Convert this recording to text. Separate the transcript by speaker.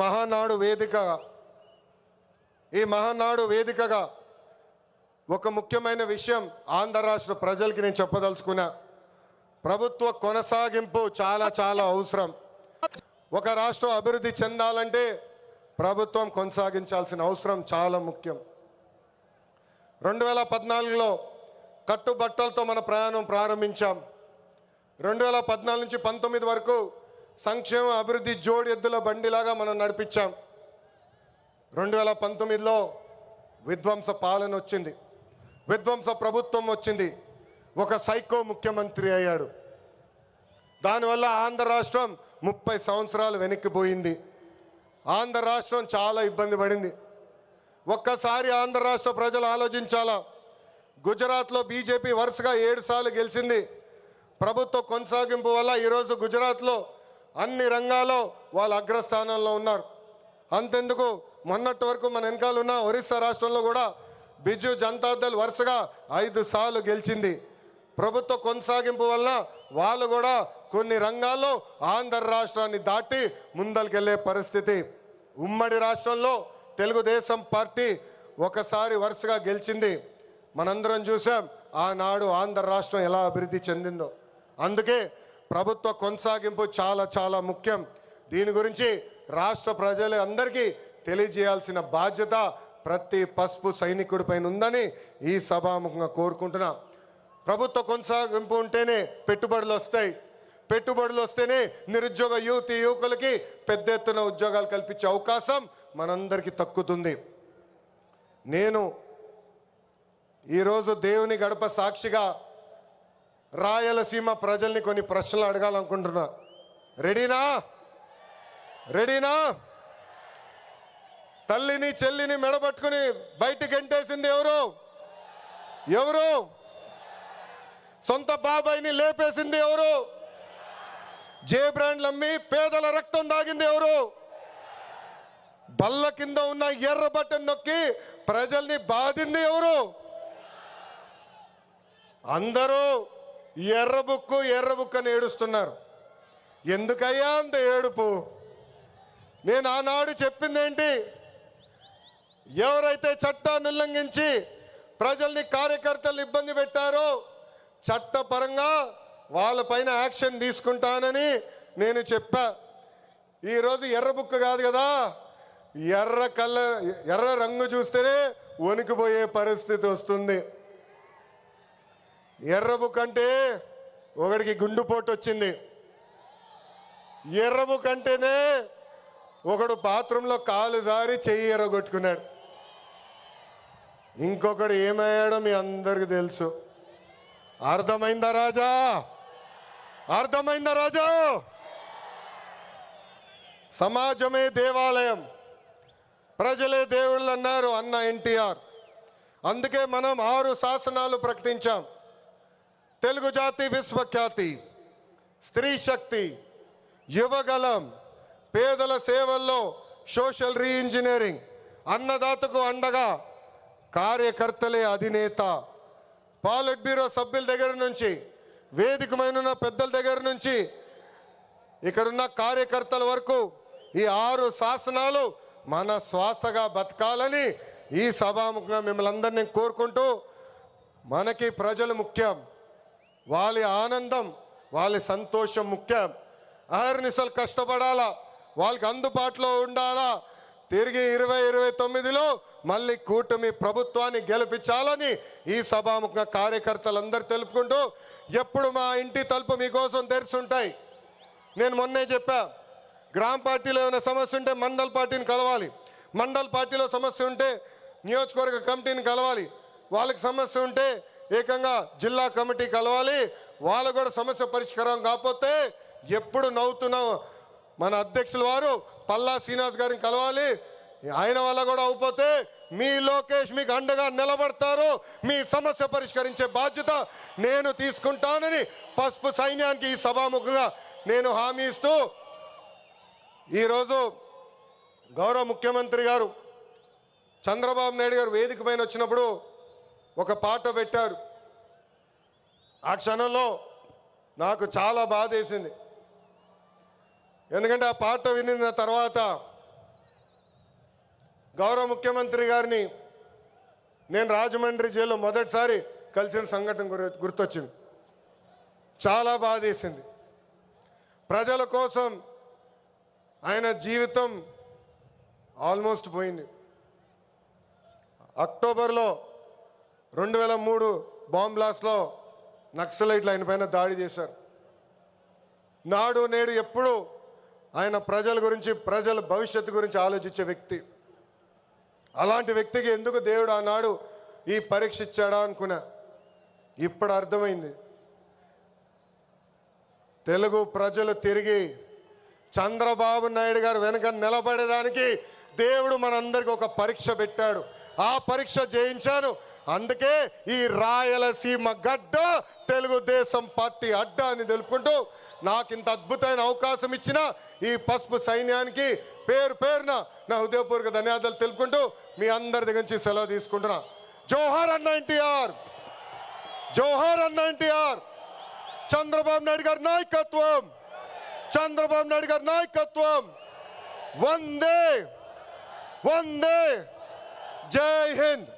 Speaker 1: మహానాడు వేదికగా ఈ మహానాడు వేదికగా ఒక ముఖ్యమైన విషయం ఆంధ్ర రాష్ట్ర ప్రజలకి నేను చెప్పదలుచుకున్నా. ప్రభుత్వ కొనసాగింపు చాలా చాలా అవసరం. ఒక రాష్ట్రం అభివృద్ధి చెందాలంటే ప్రభుత్వం కొనసాగించాల్సిన అవసరం చాలా ముఖ్యం. 2014లో కట్టుబట్టలతో మన ప్రయాణం ప్రారంభించాం. 2014 నుంచి 19 వరకు సంక్షేమ అభివృద్ధి జోడి ఎద్దుల బండిలాగా మనం నడిపించాం. 2019లో విధ్వంస పాలన వచ్చింది, విధ్వంస ప్రభుత్వం వచ్చింది, ఒక సైకో ముఖ్యమంత్రి అయ్యాడు. దానివల్ల ఆంధ్ర రాష్ట్రం 30 సంవత్సరాలు వెనక్కిపోయింది. ఆంధ్ర రాష్ట్రం చాలా ఇబ్బంది పడింది. ఒక్కసారి ఆంధ్ర రాష్ట్ర ప్రజలు ఆలోచించాలా. గుజరాత్లో బీజేపీ వరుసగా 7 సార్లు గెలిచింది. ప్రభుత్వ కొనసాగింపు వల్ల ఈరోజు గుజరాత్లో అన్ని రంగాల్లో వాళ్ళు అగ్రస్థానంలో ఉన్నారు. అంతెందుకు, మొన్నటి వరకు మన వెనకాల ఉన్న ఒరిస్సా రాష్ట్రంలో కూడా బిజు జనతాదళ్ వరుసగా 5 సార్లు గెలిచింది. ప్రభుత్వ కొనసాగింపు వలన వాళ్ళు కూడా కొన్ని రంగాల్లో ఆంధ్ర రాష్ట్రాన్ని దాటి ముందరికెళ్లే పరిస్థితి. ఉమ్మడి రాష్ట్రంలో తెలుగుదేశం పార్టీ ఒకసారి వరుసగా గెలిచింది. మనందరం చూసాం ఆనాడు ఆంధ్ర రాష్ట్రం ఎలా అభివృద్ధి చెందిందో. అందుకే ప్రభుత్వ కొనసాగింపు చాలా చాలా ముఖ్యం. దీని గురించి రాష్ట్ర ప్రజలు అందరికీ తెలియజేయాల్సిన బాధ్యత ప్రతి పసుపు సైనికుడి పైన ఉందని ఈ సభాముఖంగా కోరుకుంటున్నా. ప్రభుత్వ కొనసాగింపు ఉంటేనే పెట్టుబడులు వస్తాయి. పెట్టుబడులు వస్తేనే నిరుద్యోగ యువకులకి పెద్ద ఎత్తున ఉద్యోగాలు కల్పించే అవకాశం మనందరికీ దక్కుతుంది. నేను ఈరోజు దేవుని గడప సాక్షిగా రాయలసీమ ప్రజల్ని కొన్ని ప్రశ్నలు అడగాలనుకుంటున్నా. రెడీనా? రెడీనా? తల్లిని చెల్లిని మెడబట్టుకుని బయటికి గెంటేసింది ఎవరు? ఎవరు? సొంత బాబాయిని లేపేసింది ఎవరు? జే బ్రాండ్లు అమ్మి పేదల రక్తం దాగింది ఎవరు? బల్ల కింద ఉన్న ఎర్ర బటన్ నొక్కి ప్రజల్ని బాధింది ఎవరు? అందరూ ఎర్ర బుక్కు అని ఏడుస్తున్నారు. ఎందుకయ్యా అంత ఏడుపు? నేను ఆనాడు చెప్పింది ఏంటి? ఎవరైతే చట్టాన్ని ఉల్లంఘించి ప్రజల్ని కార్యకర్తలు ఇబ్బంది పెట్టారో చట్టపరంగా వాళ్ళపైన యాక్షన్ తీసుకుంటానని నేను చెప్పా. ఈరోజు ఎర్ర బుక్కు కాదు కదా, ఎర్ర రంగు చూస్తేనే వణికిపోయే పరిస్థితి వస్తుంది. ఎర్ర బుక్ అంటే ఒకడికి గుండుపోటు వచ్చింది. ఎర్ర బుక్ అంటేనే ఒకడు బాత్రూంలో కాలు జారి చెయ్యి ఎర్రగొట్టుకున్నాడు. ఇంకొకడు ఏమయ్యాడో మీ అందరికి తెలుసు. అర్థమైందా రాజా? అర్థమైందా రాజా? సమాజమే దేవాలయం, ప్రజలే దేవుళ్ళు అన్నారు అన్న ఎన్టీఆర్. అందుకే మనం 6 శాసనాలు ప్రకటించాం. తెలుగు జాతి విశ్వఖ్యాతి, స్త్రీ శక్తి, యువగలం, పేదల సేవల్లో సోషల్ రీఇంజనీరింగ్, అన్నదాతకు అండగా, కార్యకర్తలే అధినేత. పాలిట్ బ్యూరో సభ్యుల దగ్గర నుంచి, వేదికమైన పెద్దల దగ్గర నుంచి, ఇక్కడున్న కార్యకర్తల వరకు ఈ 6 శాసనాలు మన శ్వాసగా బతకాలని ఈ సభాముఖంగా మిమ్మల్ని అందరినీ కోరుకుంటూ, మనకి ప్రజలు ముఖ్యం, వాళ్ళ ఆనందం వాళ్ళ సంతోషం ముఖ్యం. అహర్నిశలు కష్టపడాలా, వాళ్ళకి అందుబాటులో ఉండాలా. తిరిగి 2029లో మళ్ళీ కూటమి ప్రభుత్వాన్ని గెలిపించాలని ఈ సభాముఖంగా కార్యకర్తలందరూ తెలుపుకుంటూ, ఎప్పుడు మా ఇంటి తలుపు మీకోసం తెరుచుంటాయి. నేను మొన్నే చెప్పా, గ్రామ పార్టీలో ఏమైనా సమస్య ఉంటే మండల్ పార్టీని కలవాలి, మండల్ పార్టీలో సమస్య ఉంటే నియోజకవర్గ కమిటీని కలవాలి, వాళ్ళకి సమస్య ఉంటే ఏకంగా జిల్లా కమిటీ కలవాలి. వాళ్ళు కూడా సమస్య పరిష్కారం కాకపోతే ఎప్పుడు నవ్వుతున్నాం మన అధ్యక్షుల వారు పల్లా శ్రీనివాస్ గారిని కలవాలి. ఆయన వల్ల కూడా అయిపోతే మీ లోకేష్ మీకు అండగా నిలబడతారు. మీ సమస్య పరిష్కరించే బాధ్యత నేను తీసుకుంటానని పసుపు సైన్యానికి ఈ సభాముఖంగా నేను హామీ ఇస్తూ, ఈరోజు గౌరవ ముఖ్యమంత్రి గారు చంద్రబాబు నాయుడు గారు వేదిక పైన వచ్చినప్పుడు ఒక పాట పెట్టారు. ఆ క్షణంలో నాకు చాలా బాధ వేసింది. ఎందుకంటే ఆ పాట వినిన తర్వాత గౌరవ ముఖ్యమంత్రి గారిని నేను రాజమండ్రి జైల్లో మొదటిసారి కలిసిన సంఘటన గుర్తొచ్చింది. చాలా బాధేసింది. ప్రజల కోసం ఆయన జీవితం ఆల్మోస్ట్ పోయింది. అక్టోబర్లో 2003 బాంబ్ బ్లాస్ట్లో నక్సలైట్లు ఆయన పైన దాడి చేశారు. నాడు నేడు ఎప్పుడు ఆయన ప్రజల గురించి, ప్రజల భవిష్యత్తు గురించి ఆలోచించే వ్యక్తి. అలాంటి వ్యక్తికి ఎందుకు దేవుడు ఆనాడు ఈ పరీక్ష ఇచ్చాడా అనుకున్నా. ఇప్పుడు అర్థమైంది. తెలుగు ప్రజలు తిరిగి చంద్రబాబు నాయుడు గారు వెనక నిలబడేదానికి దేవుడు మనందరికీ ఒక పరీక్ష పెట్టాడు. ఆ పరీక్ష జయించాను. అందుకే ఈ రాయలసీమ గడ్డ తెలుగుదేశం పార్టీ అడ్డ అని తెలుపుకుంటూ నాకు ఇంత అద్భుతమైన అవకాశం ఇచ్చిన ఈ పసుపు సైన్యానికి పేరు పేరున నా హృదయపూర్వక ధన్యవాదాలు తెలుపుకుంటూ మీ అందరి దగ్గర నుంచి సెలవు తీసుకుంటున్నా. జోహార్ అన్న ఎన్టీఆర్, జోహార్ అన్న ఎన్టీఆర్. చంద్రబాబు నాయుడు గారి నాయకత్వం, చంద్రబాబు నాయుడు గారి నాయకత్వం. వందే వందే, జై హింద్.